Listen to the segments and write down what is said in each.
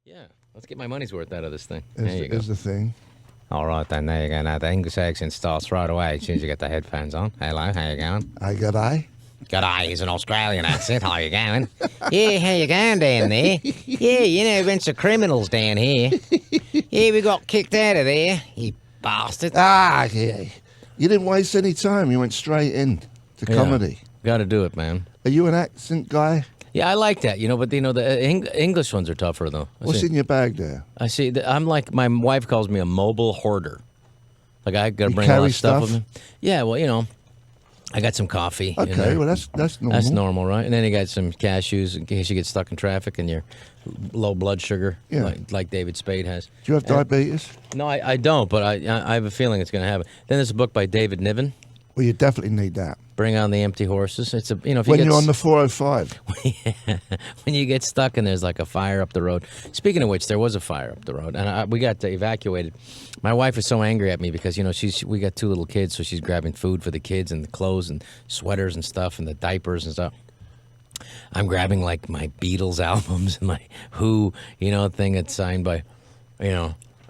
Yeah, let's get my money's worth out of this thing. Is the thing. All right, then there you go. Now the English accent starts right away as soon as you get the headphones on. Hello, how you going? Hey, g'day. G'day is an Australian accent. How you going? Yeah, how you going down there? Yeah, you know, a bunch of criminals down here. Yeah, we got kicked out of there, you bastard. Ah, yeah. You didn't waste any time. You went straight in to comedy. Got to do it, man. Are you an accent guy? Yeah, I like that, but the English ones are tougher, though. What's in your bag there? I see. I'm like, my wife calls me a mobile hoarder. Like, I got to bring a lot carry of stuff with stuff? me. Yeah, well, I got some coffee. Okay, well, that's normal. That's normal, right? And then you got some cashews in case you get stuck in traffic and you're low blood sugar, like David Spade has. Do you have diabetes? No, I don't, but I have a feeling it's going to happen. Then there's a book by David Niven, Well, you definitely need that. Bring on the Empty Horses. It's if when you're on the 405. when you get stuck and there's like a fire up the road. Speaking of which, there was a fire up the road, and we got evacuated. My wife is so angry at me because we got 2 little kids, so she's grabbing food for the kids and the clothes and sweaters and stuff and the diapers and stuff. I'm grabbing like my Beatles albums and my Who thing that's signed by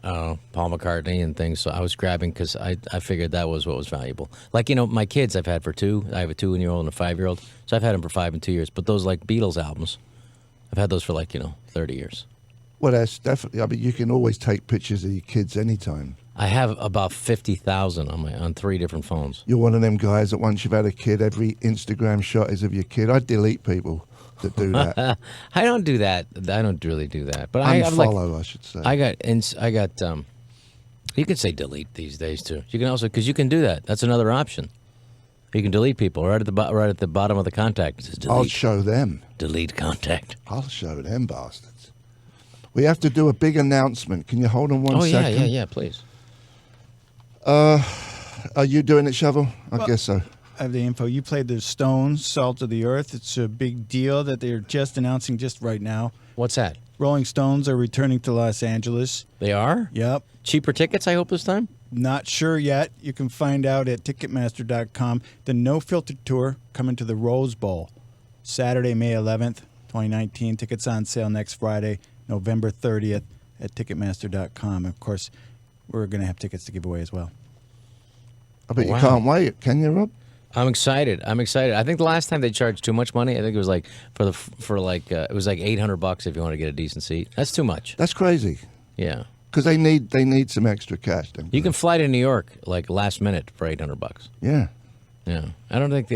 Paul McCartney and things. So I was grabbing because I figured that was what was valuable. Like, my kids I've had for 2. I have a 2-year-old and a 5-year-old. So I've had them for 5 and 2 years. But those like Beatles albums, I've had those for 30 years. Well, that's definitely. I mean, you can always take pictures of your kids anytime. I have about 50,000 on 3 different phones. You're one of them guys that once you've had a kid, every Instagram shot is of your kid. I delete people that do that. I don't do that. I don't really do that. But Unfollow, I should say. I got. You could say delete these days too. You can also, because you can do that. That's another option. You can delete people right at the bottom of the contact. It says delete. I'll show them. Delete contact. I'll show them bastards. We have to do a big announcement. Can you hold on one second? Yeah, please. Are you doing it, Shovel? I guess so. I have the info. You played the Stones, Salt of the Earth. It's a big deal that they're just announcing just right now. What's that? Rolling Stones are returning to Los Angeles. They are? Yep. Cheaper tickets, I hope, this time? Not sure yet. You can find out at Ticketmaster.com. The No Filter Tour coming to the Rose Bowl. Saturday, May 11th, 2019. Tickets on sale next Friday, November 30th at Ticketmaster.com. Of course, we're going to have tickets to give away as well. I bet you can't wait. Can you, Rob? I'm excited. I think the last time they charged too much money. I think it was like it was like $800 if you want to get a decent seat. That's too much. That's crazy. Yeah. Because they need some extra cash. You can fly to New York like last minute for $800. Yeah. Yeah. I don't think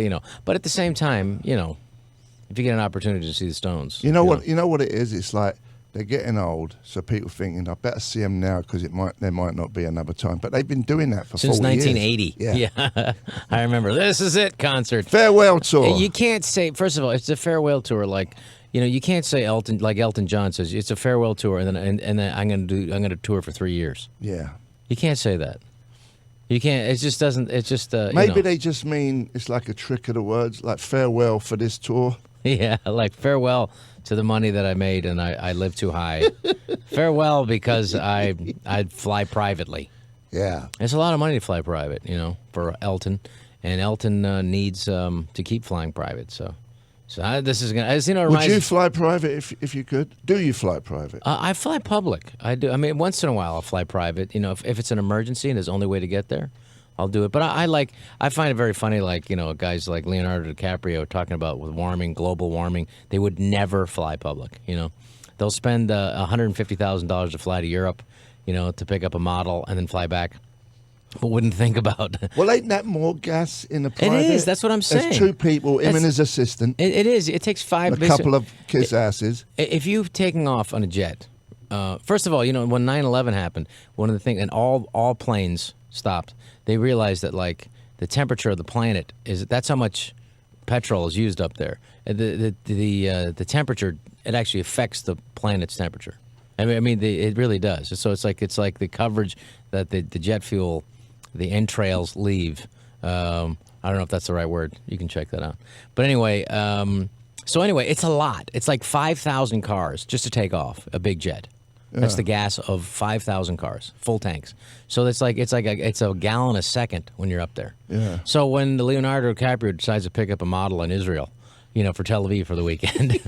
but at the same time, if you get an opportunity to see the Stones. You know what it is? It's like they're getting old, so people thinking, I better see them now because there might not be another time. But they've been doing that for since 40 1980. years. Yeah. I remember. This is it concert. Farewell tour. You can't say, first of all, it's a farewell tour like, you can't say Elton John says it's a farewell tour and then I'm going to tour for 3 years. Yeah. You can't say that. You can't. It just doesn't. It's just. Maybe they just mean it's like a trick of the words, like farewell for this tour. Yeah, like farewell to the money that I made and I live too high. Farewell because I'd fly privately. Yeah. It's a lot of money to fly private, for Elton, and Elton needs to keep flying private. So this is gonna. Would you fly private if you could? Do you fly private? I fly public. I do. I mean, once in a while I'll fly private. If it's an emergency and there's the only way to get there, I'll do it. But I find it very funny, guys like Leonardo DiCaprio talking about with global warming, they would never fly public. They'll spend $150,000 to fly to Europe, to pick up a model and then fly back. But wouldn't think about. Well, ain't that more gas in the private? It is. That's what I'm saying. There's 2 people, him and his assistant. It is. It takes 5. A couple of kiss asses. If you've taken off on a jet, first of all, when 9/11 happened, one of the things, and all planes stopped. They realized that the temperature of the planet that's how much petrol is used up there. The temperature, it actually affects the planet's temperature. It really does. So it's like the coverage that the jet fuel, the entrails leave. I don't know if that's the right word. You can check that out. But anyway, it's a lot. It's like 5,000 cars just to take off a big jet. That's the gas of 5,000 cars, full tanks. So it's a gallon a second when you're up there. Yeah. So when Leonardo DiCaprio decides to pick up a model in Israel, for Tel Aviv for the weekend.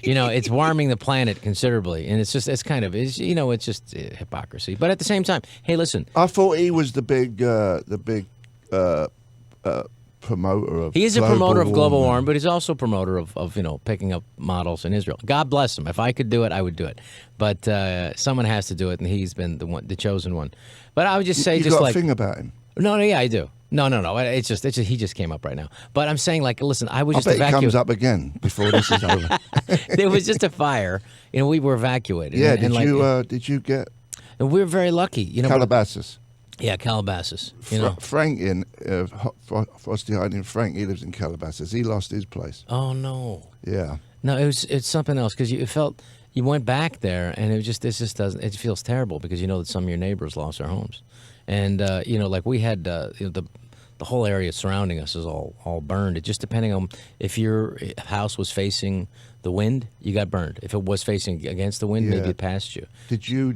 It's warming the planet considerably, and it's just hypocrisy. But at the same time, hey, listen, I thought he was the big promoter of. he is a promoter of global warming. warming, but he's also a promoter of picking up models in Israel. God bless him. If I could do it, I would do it. But someone has to do it, and he's been the chosen one. But I would just say, You just got like a thing about him. no, yeah, I do. No. It's just he just came up right now. But I'm saying, like, listen, I was I just bet he evacuated. comes up again before this is over. There was just a fire. We were evacuated. Yeah, and did you get And we were very lucky. Calabasas? Yeah, Calabasas. Frank Frosty Hiding Frank, he lives in Calabasas. He lost his place. Oh no. Yeah. No, it's something else because it felt you went back there and it just doesn't. It feels terrible because you know that some of your neighbors lost their homes, and like we had the whole area surrounding us is all burned. It just depending on if your house was facing the wind, you got burned. If it was facing against the wind, maybe it passed you. Did you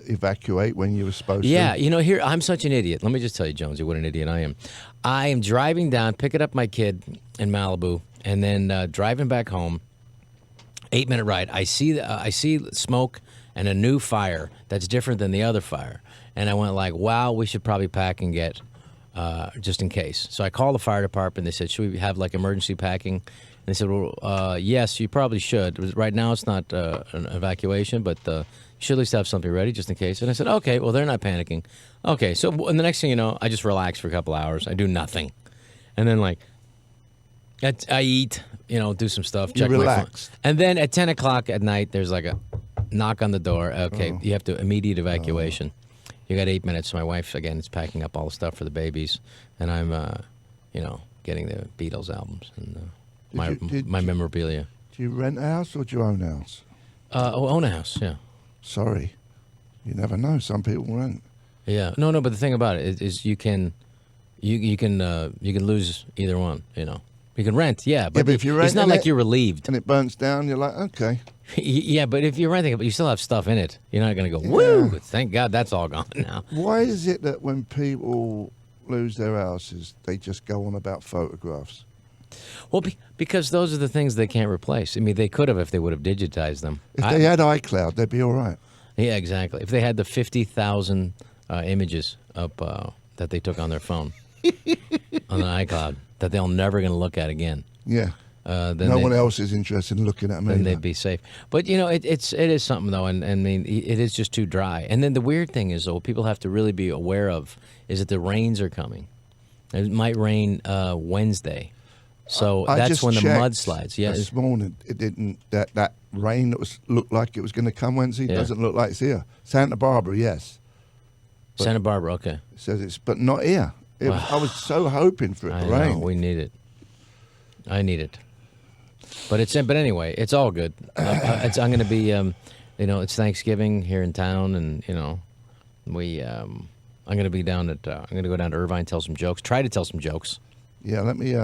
evacuate when you were supposed to? Yeah, here I'm such an idiot. Let me just tell you, Jonesy, what an idiot I am. I am driving down, picking up my kid in Malibu, and then driving back home. 8-minute ride. I see smoke and a new fire that's different than the other fire, and I went like, wow, we should probably pack and get just in case. So I called the fire department. They said, should we have like emergency packing? And they said, well, yes, you probably should. Right now it's not an evacuation, but you should at least have something ready just in case. And I said, okay, well, they're not panicking. Okay, so and the next thing you know, I just relax for a couple hours. I do nothing. And then like I eat, do some stuff, check my phone. And then at 10 o'clock at night, there's like a knock on the door. Okay, you have to immediate evacuation. You got 8 minutes. So my wife, again, is packing up all the stuff for the babies. And I'm, getting the Beatles albums and my memorabilia. Do you rent a house or do you own a house? Own a house, yeah. Sorry. You never know. Some people rent. Yeah. No, but the thing about it is you can lose either one, You can rent, yeah, but if you're it's not renting like you're relieved. And it burns down, you're like, okay. Yeah, but if you're renting it, but you still have stuff in it, you're not going to go, woo, thank God that's all gone now. Why is it that when people lose their houses, they just go on about photographs? Well, because those are the things they can't replace. I mean, they could have if they would have digitized them. If they had iCloud, they'd be all right. Yeah, exactly. If they had the 50,000 images up that they took on their phone on the iCloud that they're never going to look at again. Yeah. Then no one else is interested in looking at me. Then they'd be safe. But it is something though, and I mean it is just too dry. And then the weird thing is though, people have to really be aware of is that the rains are coming. It might rain Wednesday, so that's when the mudslides. Yeah, this morning it didn't. That rain that looked like it was going to come Wednesday doesn't look like it's here. Santa Barbara, yes. But Santa Barbara, okay. It says it's, but not here. I was so hoping for it to rain. We need it. I need it. But anyway, it's all good. I'm going to be, it's Thanksgiving here in town, and I'm going to be down at. I'm going to go down to Irvine, tell some jokes. Try to tell some jokes. Yeah, let me.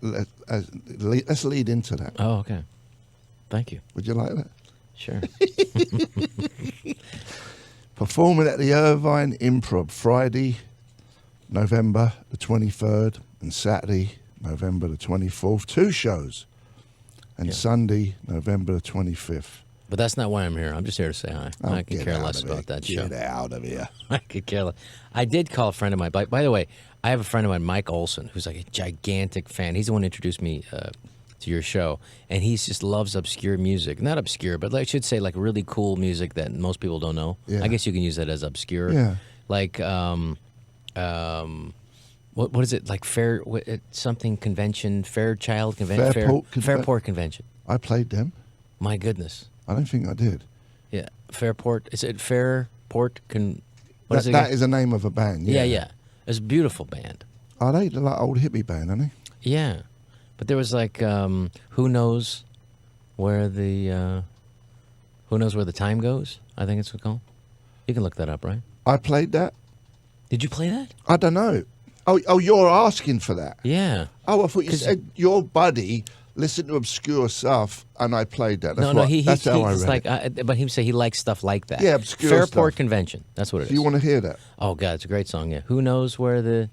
Let's lead into that. Oh, okay. Thank you. Would you like that? Sure. Performing at the Irvine Improv Friday, November the 23rd, and Saturday, November the 24th. 2 shows. And Sunday, November the 25th. But that's not why I'm here. I'm just here to say hi. I could care less about that show. Get out of here. I could care less. I did call a friend of mine. By the way, I have a friend of mine, Mike Olson, who's like a gigantic fan. He's the one who introduced me to your show. And he just loves obscure music. Not obscure, but I should say like really cool music that most people don't know. Yeah. I guess you can use that as obscure. Yeah. Like, what is it? Like something convention, Fairchild convention? Fairport convention. I played them. My goodness. I don't think I did. Yeah. Fairport. Is it Fairport? That is the name of a band. Yeah. It's a beautiful band. Are they like old hippie band, aren't they? Yeah. But there was like, who knows where the time goes? I think it's called. You can look that up, right? I played that. Did you play that? I don't know. Oh, you're asking for that? Yeah. Oh, I thought you said your buddy listened to obscure stuff, and I played that. That's how I read like, it. but he said he likes stuff like that. Yeah, obscure Fairport stuff. Convention. That's what it is. Do you want to hear that? Oh God, it's a great song. Yeah. Who knows where the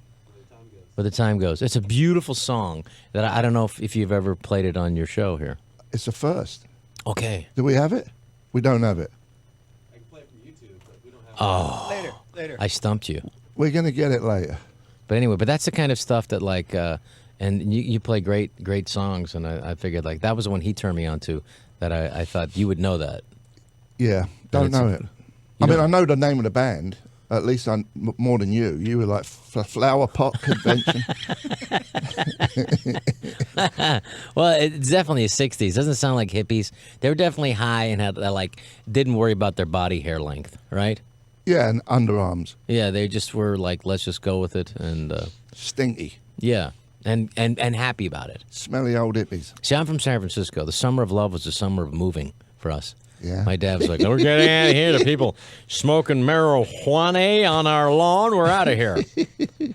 where the time goes. It's a beautiful song that I don't know if you've ever played it on your show here. It's a first. Okay. Do we have it? We don't have it. I can play it from YouTube, but we don't have Later. I stumped you. We're going to get it later. But anyway, but that's the kind of stuff that like, and you play great songs, and I figured like that was the one he turned me on to that I thought you would know that. Yeah, don't know it. I mean, I know the name of the band. At least more than you. You were like Flower Pot Convention. Well, it's definitely the 60s. Doesn't sound like hippies. They were definitely high and had like didn't worry about their body hair length, right? Yeah, and underarms. Yeah, they just were like, let's just go with it, and Stinky. yeah, and happy about it. Smelly old hippies. See, I'm from San Francisco. The summer of love was the summer of moving for us. Yeah. My dad was like, we're getting out of here. The people smoking marijuana on our lawn. We're out of here.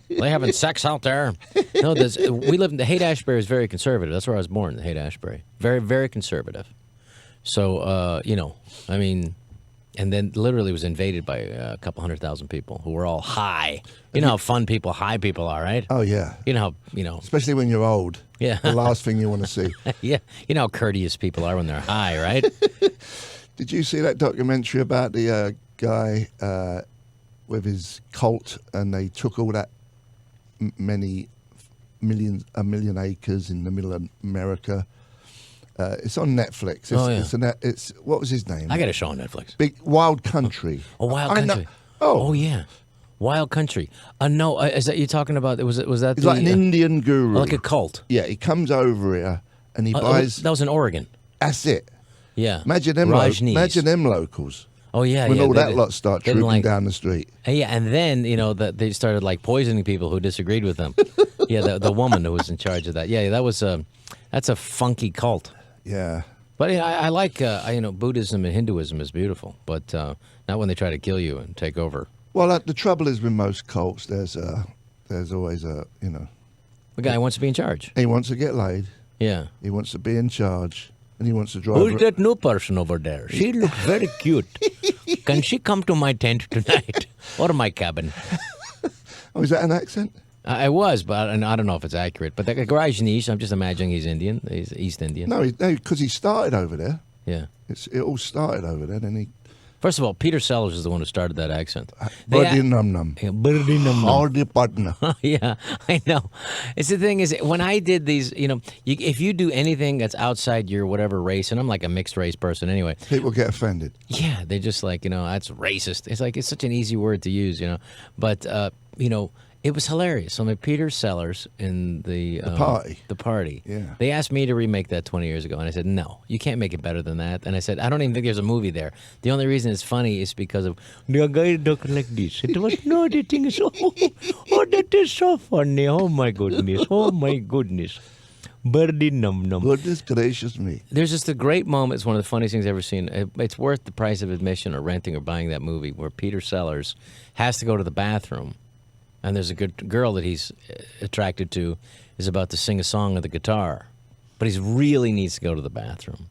They having sex out there. No, we live in the Haight-Ashbury is very conservative. That's where I was born, the Haight-Ashbury. Very, very conservative. So, I mean, and then literally was invaded by a couple 100,000 people who were all high. You know how fun people, high people are, right? Oh, yeah. You know how, Especially when you're old. Yeah. The last thing you want to see. yeah, you know how courteous people are when they're high, right? Did you see that documentary about the guy with his cult, and they took all that a million acres in the middle of America? It's on Netflix. It's what was his name? I got a show on Netflix. Big Wild Country. Oh, Wild Country. Oh, yeah. Wild Country. No, is that you talking about? Was that He's like an Indian guru. like a cult? Yeah, he comes over here and he buys. That was in Oregon. That's it. Yeah. Imagine them locals. Oh yeah. When yeah, all that lot start they didn't trooping down the street. Yeah, and then that they started like poisoning people who disagreed with them. Yeah, the woman who was in charge of that. Yeah, that's a funky cult. Yeah. But I like Buddhism and Hinduism is beautiful, but not when they try to kill you and take over. Well, the trouble is with most cults, there's always a The guy wants to be in charge. he wants to get laid, Yeah. he wants to be in charge, and he wants to drive. Who's that new person over there? She looks very cute. Can she come to my tent tonight or my cabin? Oh, is that an accent? I was, but I don't know if it's accurate. But the Rajneesh, I'm just imagining he's Indian. He's East Indian. No, because he started over there. Yeah. It all started over there, then he. First of all, Peter Sellers is the one who started that accent. Birdie num num. Yeah, birdie num num. Hardy partner. Yeah, I know. It's the thing is, when I did these, if you do anything that's outside your whatever race, and I'm like a mixed race person anyway. People get offended. Yeah, they're just like, that's racist. It's like, it's such an easy word to use, But, it was hilarious. I mean, Peter Sellers in the party. The party. Yeah. They asked me to remake that 20 years ago, and I said, no, you can't make it better than that. And I said, I don't even think there's a movie there. The only reason it's funny is because of the guy talking like this. It was no, the thing is, oh, that is so funny. Oh my goodness. Oh my goodness. Birdie num num. Goodness gracious me. There's just a great moment. It's one of the funniest things I've ever seen. It's worth the price of admission or renting or buying that movie, where Peter Sellers has to go to the bathroom. And there's a good girl that he's attracted to is about to sing a song on the guitar, but he really needs to go to the bathroom.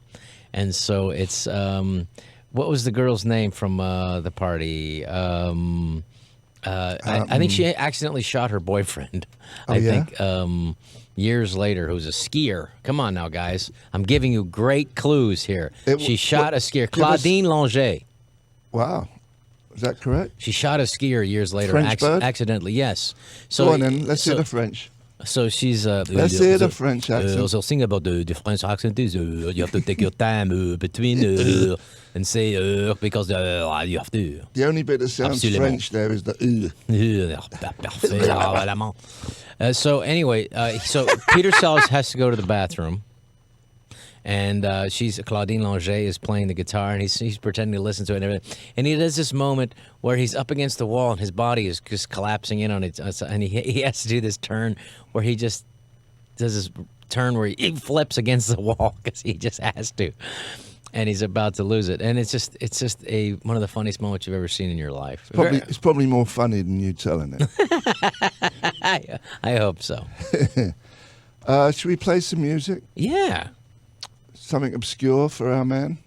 And so it's what was the girl's name from the party? I think she accidentally shot her boyfriend. Oh, I think years later, who's a skier. Come on now, guys! I'm giving you great clues here. She shot a skier, Claudine Langer. Wow. Is that correct? She shot a skier years later, French bird? accidentally. Yes. So Go on then. Let's hear the French. So she's. Let's hear the French accent. So sing about the French accent is you have to take your time between and say because you have to. The only bit that sounds French there is the Parfait. So anyway, so Peter Sellers has to go to the bathroom. And Claudine Langer is playing the guitar, and he's pretending to listen to it and everything. And he does this moment where he's up against the wall, and his body is just collapsing in on it. And he has to do this turn where he just does this turn where he flips against the wall because he just has to. And he's about to lose it. And it's just one of the funniest moments you've ever seen in your life. It's probably more funny than you telling it. I hope so. Should we play some music? Yeah. Something obscure for our man?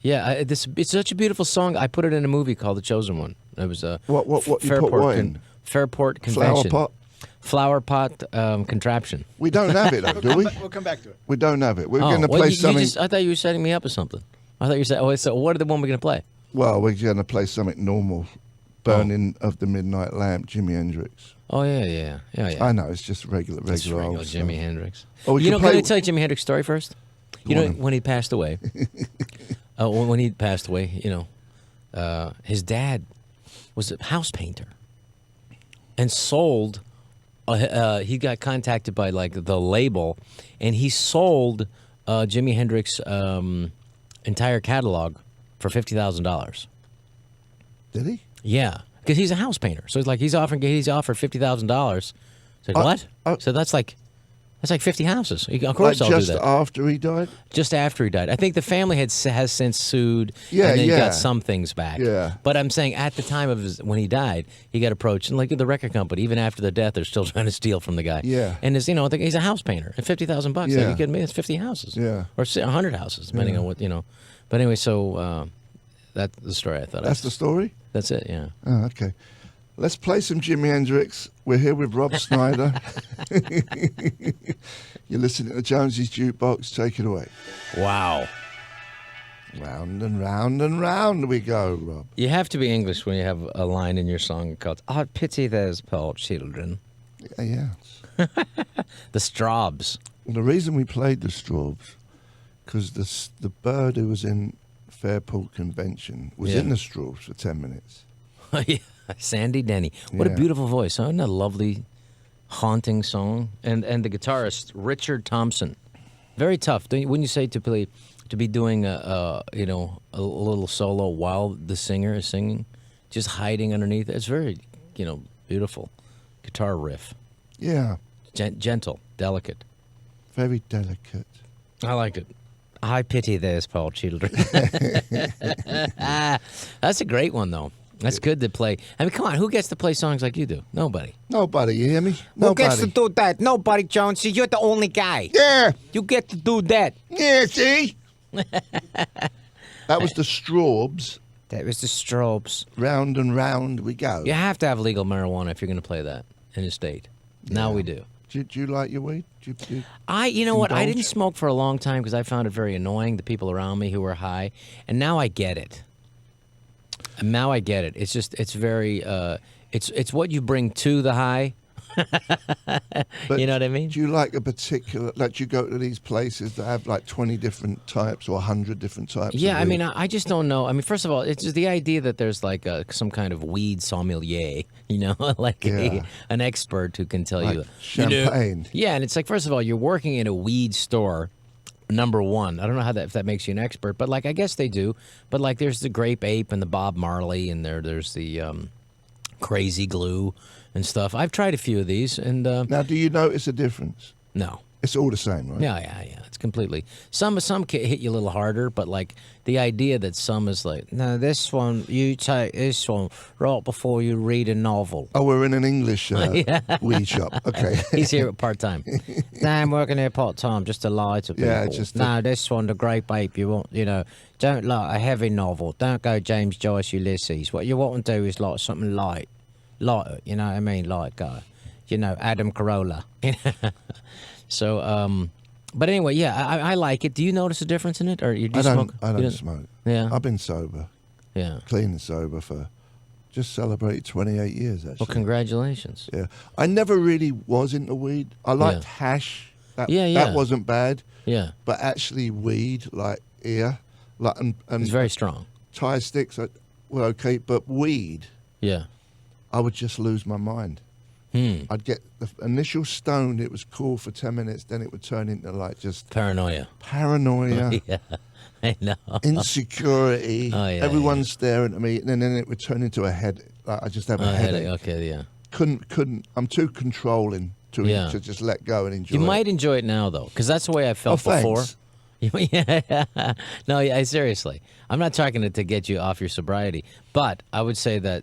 Yeah, it's such a beautiful song. I put it in a movie called The Chosen One. It was what you put what in? Fairport Convention. Flower pot? flower pot contraption. We don't have it, though, do we? We'll come back to it. We don't have it. We're Oh, going to well, play you something. I thought you were setting me up or something. I thought you said, oh, so what are the one we're going to play? Well, we're going to play something normal. Burning of the Midnight Lamp, Jimi Hendrix. Oh, yeah. I know, it's just regular That's old regular stuff. Jimi Hendrix. Oh, we You know, can can I play- tell you Jimi Hendrix story first? You Go know, on. when he passed away, his dad was a house painter and sold. He got contacted by like the label, and he sold Jimi Hendrix entire catalog for $50,000. Did he? Yeah, because he's a house painter, so it's like he's offered $50,000. So what? So that's like 50 houses. Of course, Like I'll just do that. after he died? Just after he died. I think the family has since sued Yeah, and then yeah. got some things back. Yeah. But I'm saying at the time of when he died, he got approached. And like the record company, even after the death, they're still trying to steal from the guy. Yeah. And he's a house painter. And $50,000. Are Yeah. you kidding me? It's 50 houses. Yeah. Or 100 houses, depending on what, But anyway, so that's the story I thought. That's the story? That's it, yeah. Oh, okay. Let's play some Jimi Hendrix. We're here with Rob Schneider. You're listening to Jonesy's Jukebox. Take it away. Wow. Round and round and round we go, Rob. You have to be English when you have a line in your song called "I pity those poor children." Yeah. The Straubs. Well, the reason we played the Straubs, because the bird who was in Fairport Convention was Yeah. in the Straubs for 10 minutes. Yeah. Sandy Denny. What a Yeah. beautiful voice. Huh? Isn't that a lovely, haunting song? And the guitarist, Richard Thompson. Very tough. Wouldn't you say to be doing a little solo while the singer is singing? Just hiding underneath. It's very, beautiful guitar riff. Yeah, Gentle, delicate. very delicate. I liked it. I pity those poor children. That's a great one, though. That's good to play. I mean, come on, who gets to play songs like you do? Nobody. Nobody, you hear me? Who gets to Nobody. do that? Nobody, Jonesy. You're the only guy. Yeah, You get to do that. yeah, see? That was the Straubs. That was the Strobes. Round and round we go. You have to have legal marijuana if you're going to play that in a state. Now we do. Do you like your weed? Do you You know what? I indulge? didn't smoke for a long time because I found it very annoying, the people around me who were high. And now I get it. And now I get it. It's just, it's very, it's what you bring to the high. But You know what I mean? Do you like a particular, like you go to these places that have like 20 different types or 100 different types? Yeah, of I mean, weed? I just don't know. I mean, first of all, it's just the idea that there's like some kind of weed sommelier, like Yeah. an expert who can tell Like you. champagne. Yeah, and it's like, first of all, you're working in a weed store, number one. I don't know if that makes you an expert, but like, I guess they do. But like, there's the Grape Ape and the Bob Marley, and there's the Crazy Glue and stuff. I've tried a few of these, and Now, do you notice a difference? no. It's all the same, right? Yeah. It's completely. Some hit you a little harder, but like the idea that some is like, no, this one you take this one right before you read a novel. Oh, we're in an English weed shop. Okay. He's here part time. No, I'm working here part time just to lie to people. Yeah, just to- no, this one, the Grape Ape. You want, don't like a heavy novel. Don't go James Joyce, Ulysses. What you want to do is like something light, you know what I mean, like Adam Carolla. So, but anyway, yeah, I like it. Do you notice a difference in it, or you do I don't, smoke? I You don't smoke. Yeah. I've been sober, Yeah. clean and sober for just celebrated 28 years, actually. Well, congratulations. Yeah. I never really was into weed. I liked Yeah. hash. That, Yeah, yeah. That wasn't bad. Yeah, But actually weed, like ear, like and it's very strong. tie sticks, were okay. But weed, Yeah. I would just lose my mind. I'd get the initial stoned. It was cool for 10 minutes. Then it would turn into like just Paranoia. paranoia, Yeah, I know. insecurity. Oh, yeah, Everyone's staring at me, and then it would turn into a head. Like I just have a headache. Okay, yeah. Couldn't. I'm too controlling Yeah. to just let go and enjoy. You it. might enjoy it now, though, because that's the way I felt Oh, before. thanks. Yeah. No, yeah, seriously. I'm not talking to get you off your sobriety, but I would say that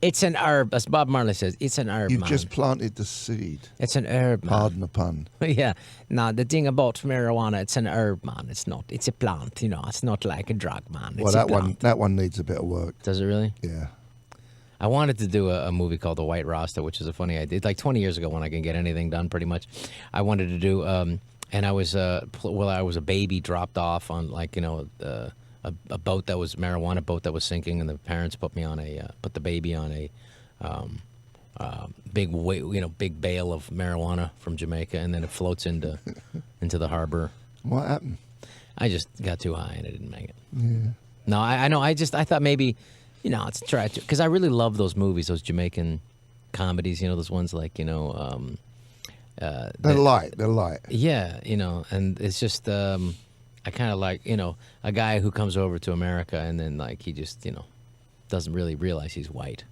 it's an herb, as Bob Marley says. It's an herb, You've man. just planted the seed. It's an herb, man. Pardon the pun. Yeah. No, the thing about marijuana, it's an herb, man. It's not. It's a plant. It's not like a drug, man. It's Well, a plant. that one needs a bit of work. Does it really? Yeah. I wanted to do a movie called The White Rasta, which is a funny idea. Like 20 years ago, when I can get anything done, pretty much, I wanted to do. And I was I was a baby dropped off on like a boat that was marijuana boat that was sinking, and the parents put me on put the baby on a big bale of marijuana from Jamaica, and then it floats into the harbor. What happened? I just got too high and I didn't make it. Yeah. No, I know. I thought maybe, it's tragic because I really love those movies, those Jamaican comedies. Those ones like They're light. They're light. Yeah, and it's just I kind of like a guy who comes over to America and then like he just doesn't really realize he's white.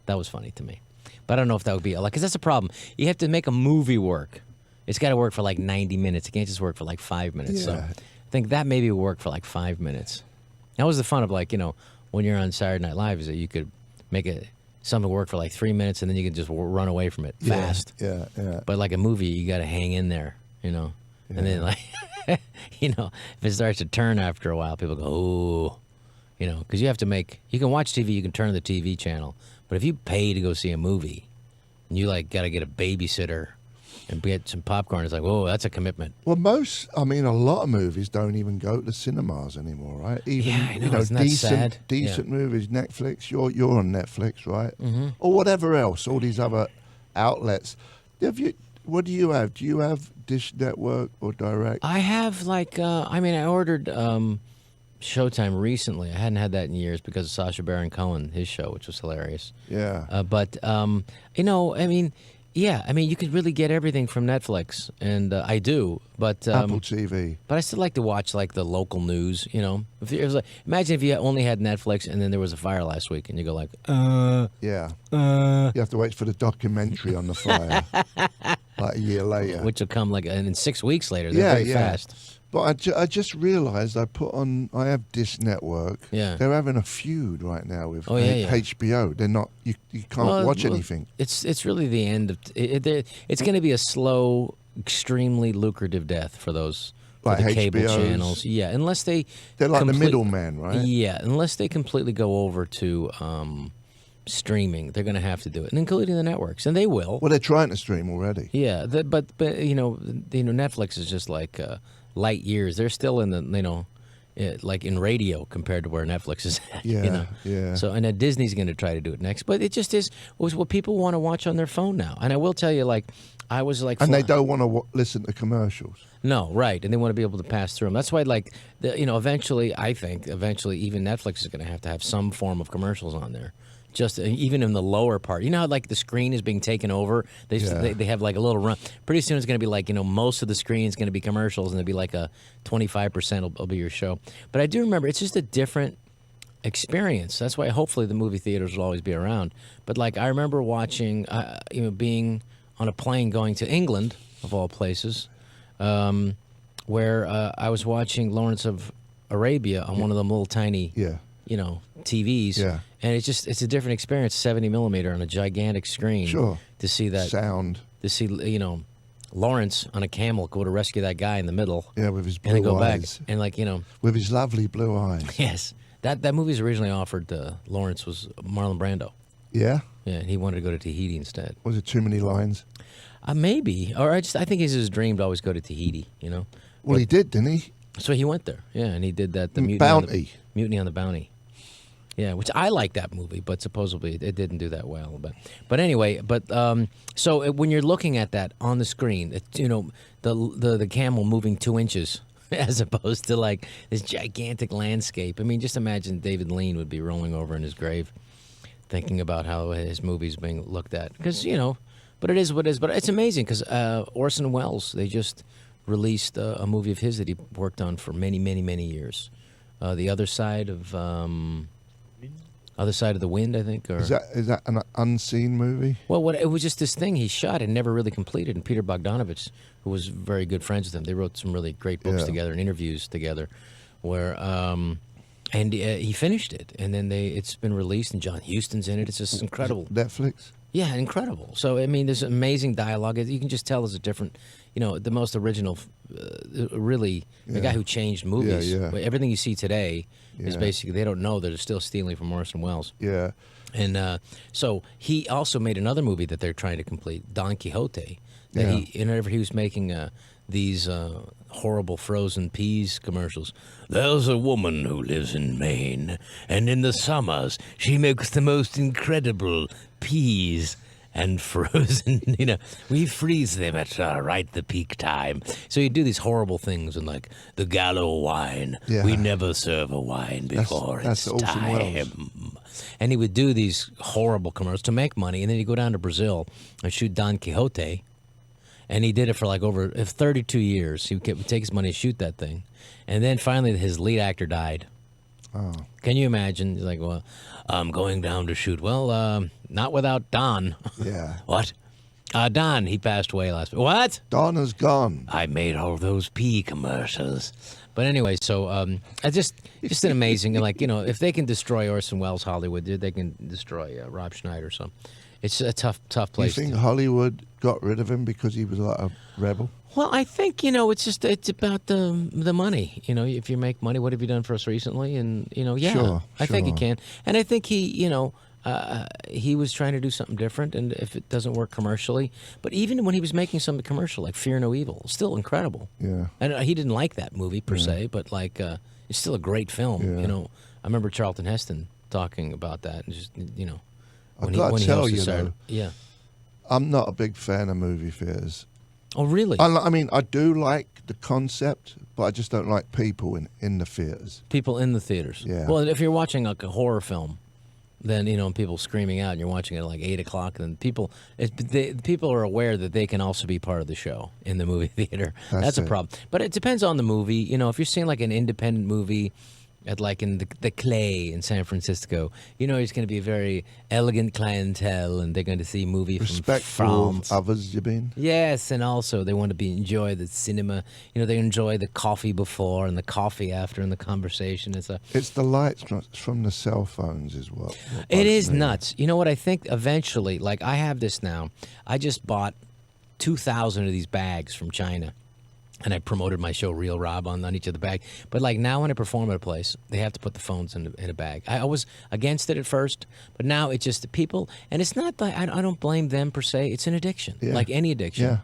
That was funny to me, but I don't know if that would be like because that's a problem. You have to make a movie work. It's got to work for like 90 minutes. It can't just work for like 5 minutes. So Yeah. I think that maybe would work for like 5 minutes. That was the fun of like when you're on Saturday Night Live is that you could make something work for like 3 minutes and then you can just run away from it fast. Yeah. But like a movie, you got to hang in there, and then like, if it starts to turn after a while, people go, oh, because you can watch TV, you can turn the TV channel, but if you pay to go see a movie, and you like got to get a babysitter and get some popcorn, it's like, whoa, that's a commitment. Well, a lot of movies don't even go to cinemas anymore, right? Even Yeah, I know. Isn't that sad? decent movies, Netflix. You're on Netflix, right? Mm-hmm. Or whatever else. All these other outlets. What do you have? Do you have Dish Network or Direct? I have like, I ordered Showtime recently. I hadn't had that in years because of Sacha Baron Cohen, his show, which was hilarious. Yeah. You could really get everything from Netflix, and I do, but Apple TV. But I still like to watch like the local news. If it was like, imagine if you only had Netflix and then there was a fire last week, and you go like, Yeah. You have to wait for the documentary on the fire, like a year later. which will come like in 6 weeks later. They're very fast. But I just realised I have Dish Network. Yeah. They're having a feud right now with yeah. HBO. They're not. You can't watch anything. It's really the end of it's going to be a slow, extremely lucrative death for those for Like the cable HBOs. channels. Yeah, unless they're like the middleman, right? Yeah, unless they completely go over to streaming, they're going to have to do it, and including the networks, and they will. Well, they're trying to stream already. Yeah, but Netflix is just like light years. They're still in the like in radio compared to where Netflix is at. Yeah, yeah. So and then Disney's going to try to do it next, but it just is what people want to watch on their phone now. And I will tell you, like I was like, And they don't want to listen to commercials. No, right, and they want to be able to pass through them. That's why, like, eventually even Netflix is going to have some form of commercials on there. Just even in the lower part, how like the screen is being taken over. They have like a little run. Pretty soon it's going to be like most of the screen is going to be commercials, and there'll be like a 25% will be your show. But I do remember it's just a different experience. That's why hopefully the movie theaters will always be around. But like I remember watching, being on a plane going to England of all places, where I was watching Lawrence of Arabia on one of them little tiny. Yeah. TVs. Yeah. And it's a different experience, 70 millimeter on a gigantic screen. Sure. To see that sound. To see Lawrence on a camel go to rescue that guy in the middle. Yeah, with his blue and then go eyes. back and with his lovely blue eyes. Yes. That movie's originally offered Lawrence was Marlon Brando. Yeah. Yeah, and he wanted to go to Tahiti instead. Was it too many lines? Maybe, or I think it's his dream to always go to Tahiti. Well, he did, didn't he? So he went there. Yeah, and he did that. The Mutiny on the Bounty. Yeah, which I like that movie, but supposedly it didn't do that well. But anyway, so when you're looking at that on the screen, the camel moving 2 inches as opposed to like this gigantic landscape. I mean, just imagine David Lean would be rolling over in his grave, thinking about how his movie's being looked at. Because but it is what it is. But it's amazing because Orson Welles, they just released a movie of his that he worked on for many, many, many years. The Other Side of the Wind, I think. Or Is that an unseen movie? Well, it was just this thing he shot and never really completed. And Peter Bogdanovich, who was very good friends with him, they wrote some really great books together and interviews together, where he finished it, and then it's been released, and John Huston's in it. It's just incredible. Netflix. Yeah, incredible. So I mean, there's amazing dialogue. You can just tell there's a different, the most original really the guy who changed movies. Yeah. Everything you see today is Yeah. basically they don't know they're still stealing from Orson Welles. Yeah. And so he also made another movie that they're trying to complete, Don Quixote. That Yeah. whenever he was making these horrible frozen peas commercials. There's a woman who lives in Maine, and in the summers she makes the most incredible peas and frozen. We freeze them at right the peak time. So you do these horrible things, and like the Gallo wine. Yeah. We never serve a wine before That's it's Orson time. Welles. And he would do these horrible commercials to make money, and then he'd go down to Brazil and shoot Don Quixote. And he did it for like over 32 years. He would take his money and shoot that thing. And then finally his lead actor died. Oh. Can you imagine? He's like, well, I'm going down to shoot. Well, not without Don. Yeah. What? Don, he passed away last week. What? Donna's gone. I made all those pea commercials. But anyway, so I just an amazing, like, if they can destroy Orson Welles Hollywood, they can destroy Rob Schneider. So it's a tough Do you place. think Hollywood got rid of him because he was like a rebel? Well, I think it's about the money. If you make money, what have you done for us recently? And Sure, I think he sure. can. And I think he was trying to do something different. And if it doesn't work commercially, but even when he was making some commercial like Fear No Evil, still incredible. Yeah. And he didn't like that movie per se, but like it's still a great film. Yeah. I remember Charlton Heston talking about that, and just I've got to tell hosted you, Saturday- though, yeah. I'm not a big fan of movie theaters. Oh, really? I mean, I do like the concept, but I just don't like people in the theaters. People in the theaters. Yeah. Well, if you're watching like a horror film, then people screaming out, and you're watching it at like 8:00, then people are aware that they can also be part of the show in the movie theater. That's a it. problem. But it depends on the movie. If you're seeing like an independent movie at like in the Clay in San Francisco, it's going to be a very elegant clientele, and they're going to see a movie Respect from for France. others, you mean? Yes, and also they want to enjoy the cinema. They enjoy the coffee before and the coffee after and the conversation. It's the lights from the cell phones is what It bugs is me. nuts. You know what I think? Eventually, like I have this now. I just bought 2,000 of these bags from China. And I promoted my show, Real Rob, on each of the bag. But like now when I perform at a place, they have to put the phones in a bag. I was against it at first, but now it's just the people. And it's not like, I don't blame them per se. It's an addiction, Yeah. like any addiction. Yeah.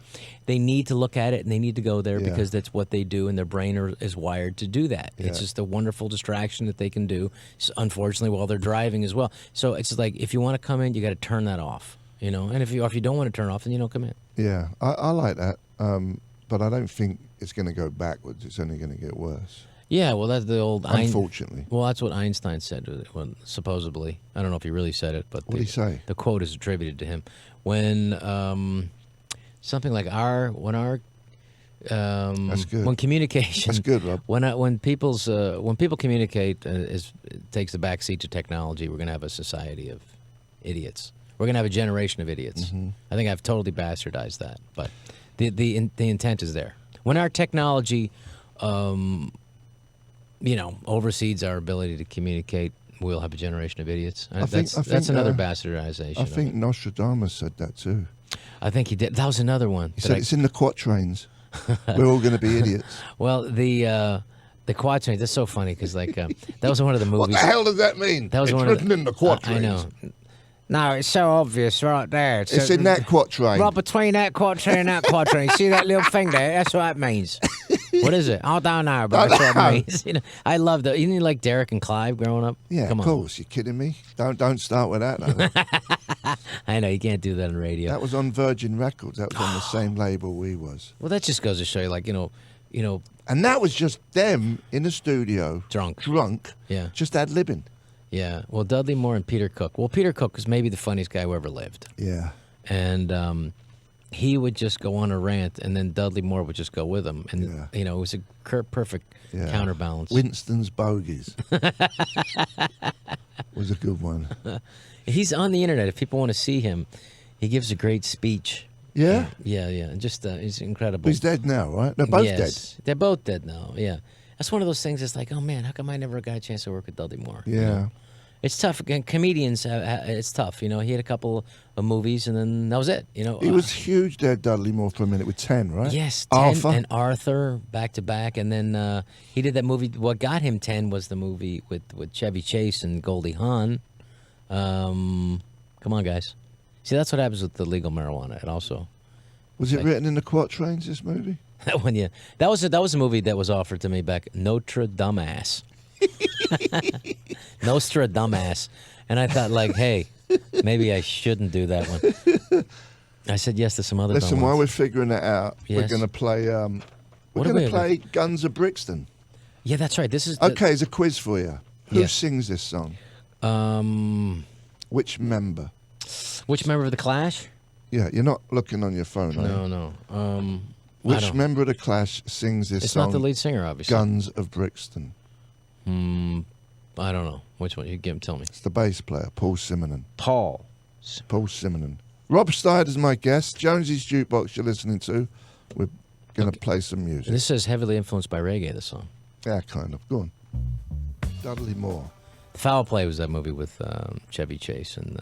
They need to look at it and they need to go there Yeah. because that's what they do, and their brain is wired to do that. It's Yeah. just a wonderful distraction that they can do, unfortunately, while they're driving as well. So it's like if you want to come in, you got to turn that off, And if you don't want to turn it off, then you don't come in. Yeah, I like that, but I don't think it's going to go backwards. It's only going to get worse. Yeah, well, that's the old. Unfortunately. Well, that's what Einstein said. Supposedly, I don't know if he really said it, but What did he say? The quote is attributed to him when something like That's good. when communication. That's good, Rob. When people communicate takes the backseat to technology, we're going to have a society of idiots. We're going to have a generation of idiots. Mm-hmm. I think I've totally bastardized that, but the intent is there. When our technology, oversees our ability to communicate, we'll have a generation of idiots. That's another bastardization. I think Nostradamus said that too. I think he did. That was another one. He said it's in the quatrains. We're all going to be idiots. Well, the quatrain. That's so funny because that was one of the movies. What the hell does that mean? That was it's one written of in the quatrains. I know. No, it's so obvious right there. It's in that quatrain. Right between that quatrain and that quatrain. See that little thing there? That's what it means. What is it? I don't know, but that's what it means. I love that. You like Derek and Clive growing up? Yeah, Come of on. course. You're kidding me? Don't start with that. No. I know you can't do that on radio. That was on Virgin Records. That was on the same label we was. Well, that just goes to show you, And that was just them in the studio, Drunk. Yeah. just ad-libbing. Yeah. Well, Dudley Moore and Peter Cook. Well, Peter Cook was maybe the funniest guy who ever lived. Yeah. And he would just go on a rant, and then Dudley Moore would just go with him. And, Yeah. it was a perfect Yeah. counterbalance. Winston's Bogies was a good one. He's on the internet. If people want to see him, he gives a great speech. Yeah? Yeah. Just he's incredible. He's dead now, right? They're both Yes. They're both dead now, yeah. That's one of those things that's like, oh, man, how come I never got a chance to work with Dudley Moore? dead. Yeah. It's tough. Again, comedians, it's tough. You know, he had a couple of movies, and then that was it. You know, He was huge there, Dudley Moore, for a minute with 10, right? yes, 10 Arthur. and Arthur back to back, and then he did that movie. What got him 10 was the movie with Chevy Chase and Goldie Hawn. Come on, guys. See, that's what happens with the legal marijuana. It also Was it written in the quatrains, this movie? that one, yeah, that was a movie that was offered to me back. Notre Dumbass. Nostra Dumbass. And I thought, like, hey, maybe I shouldn't do that one. I said yes to some other Listen, dumb while ones. we're figuring that out, we're Yes. going to play. What We're are going we to play Guns of Brixton. Yeah, that's right. This is the, Okay, it's a quiz for you. Who Yes. sings this song? Which member? Which member of the Clash? Yeah, you're not looking on your phone, are you? No. I Which don't- member of the Clash sings this It's song? not the lead singer, obviously. Guns of Brixton. I don't know. Which one? You tell me. It's the bass player, Paul Simonon. Paul. Paul Simonon. Rob Snyder's my guest. Jonesy's Jukebox you're listening to. We're going to play some music. This says heavily influenced by reggae, this song. Yeah, kind of. Go on. Dudley Moore. Foul Play was that movie with Chevy Chase and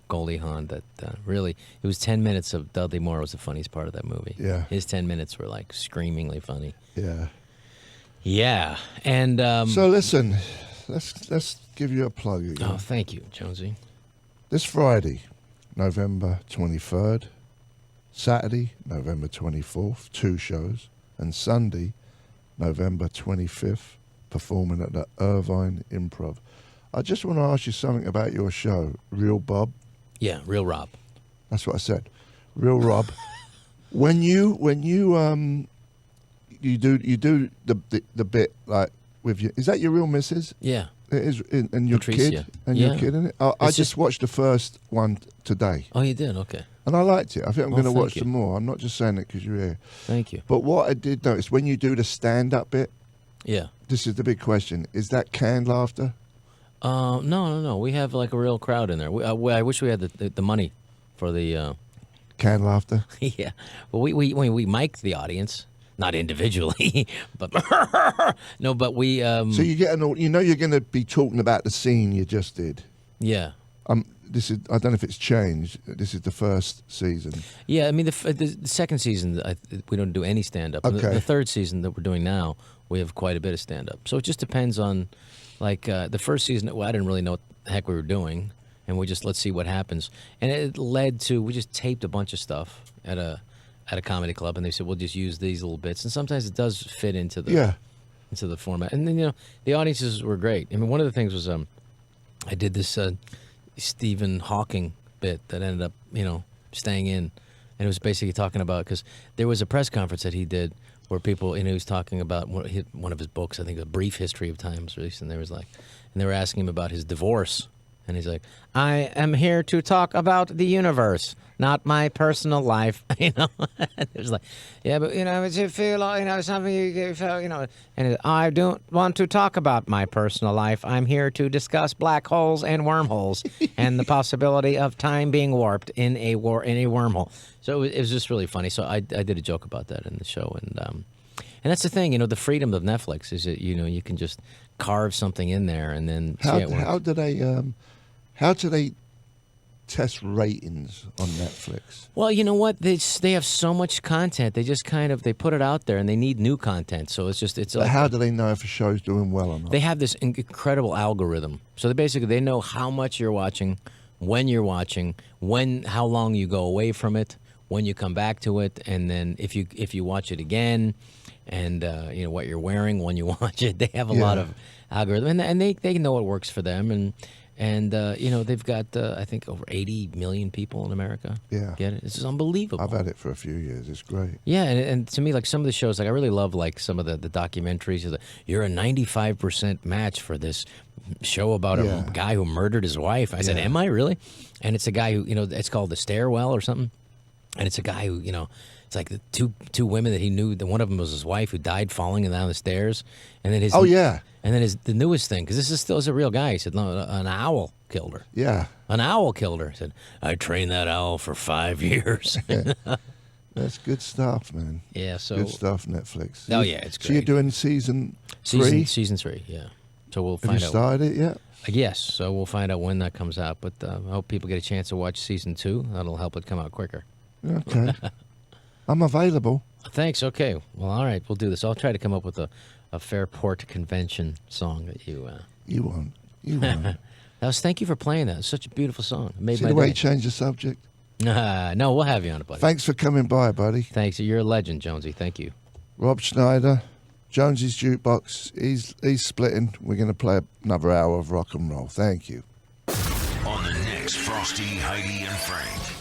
Goldie Hawn that really, it was 10 minutes of Dudley Moore was the funniest part of that movie. Yeah. His 10 minutes were like screamingly funny. Yeah. Yeah. And, So listen, let's give you a plug again. oh, thank you, Jonesy. This Friday, November 23rd, Saturday, November 24th, 2 shows, and Sunday, November 25th, performing at the Irvine Improv. I just want to ask you something about your show, Real Bob. Yeah, Real Rob. That's what I said. Real Rob. when you do the bit like with you, is that your real missus? Yeah. It is, and your Patricia. kid, and your Yeah. kid in it. I It's just just- watched the first one today, Oh, you did? Okay. and I liked it. I think I'm Well, going to thank watch you. some more. I'm not just saying it because you're here. Thank you. But what I did notice when you do the stand-up bit, Yeah. this is the big question: is that canned laughter? No. We have like a real crowd in there. I wish we had the money for the. Canned laughter. Yeah, well, we mic the audience, not individually, but no, but we. So you get you know you're going to be talking about the scene you just did. Yeah, This is I don't know if it's changed. This is the first season. yeah. I mean, the second season we don't do any stand up. Okay. The third season that we're doing now, we have quite a bit of stand up. So it just depends on, like the first season. Well, I didn't really know what the heck we were doing, and we just let's see what happens. And it led to we just taped a bunch of stuff at a comedy club, and they said we'll just use these little bits, and sometimes it does fit into the into the format. And then the audiences were great. I mean, one of the things was I did this Stephen Hawking bit that ended up staying in, and it was basically talking about because there was a press conference that he did where people he was talking about one of his books, I think A Brief History of Times released, and they were asking him about his divorce. And he's like, I am here to talk about the universe, not my personal life. It was like, yeah, but if you feel like something you feel, and I don't want to talk about my personal life. I'm here to discuss black holes and wormholes and the possibility of time being warped in a wormhole. So it was just really funny. So I did a joke about that in the show, and that's the thing, the freedom of Netflix is that you can just carve something in there and then see it works. How do they test ratings on Netflix? Well, you know what? They have so much content. They just they put it out there, and they need new content. So it's But like how do they know if a show's doing well or not? they have this incredible algorithm. So they know how much you're watching, when you're watching, how long you go away from it, when you come back to it, and then if you watch it again, and what you're wearing when you watch it. They have a lot of algorithm, and they know what works for them, and they've got I think over 80 million people in America. Yeah. Get it? This is unbelievable. I've had it for a few years. It's great. Yeah, and to me, like some of the shows, like I really love like some of the documentaries. You're a 95% match for this show about a guy who murdered his wife. I said, am I really? And it's a guy who, it's called The Stairwell or something. And it's a guy who, it's like the two women that he knew. One of them was his wife who died falling down the stairs. And then his And then the newest thing, because this is still a real guy. He said, no, an owl killed her. Yeah. An owl killed her. He said, I trained that owl for 5 years. That's good stuff, man. Yeah, so Good stuff, Netflix. Oh, yeah, it's So you're great. doing season 3? Season 3, yeah. So we'll Have find you out. started it yet? Yes, so we'll find out when that comes out. But I hope people get a chance to watch season 2. That'll help it come out quicker. Okay. I'm available. Thanks. Okay. Well, all right. We'll do this. I'll try to come up with a Fairport Convention song that you. You won't. You won't. Thank you for playing that. It's such a beautiful song. It made See my the way day. you changed the subject? No, we'll have you on it, buddy. Thanks for coming by, buddy. Thanks. You're a legend, Jonesy. Thank you. Rob Schneider, Jonesy's Jukebox. He's splitting. We're going to play another hour of rock and roll. Thank you. On the next Frosty, Heidi, and Frank.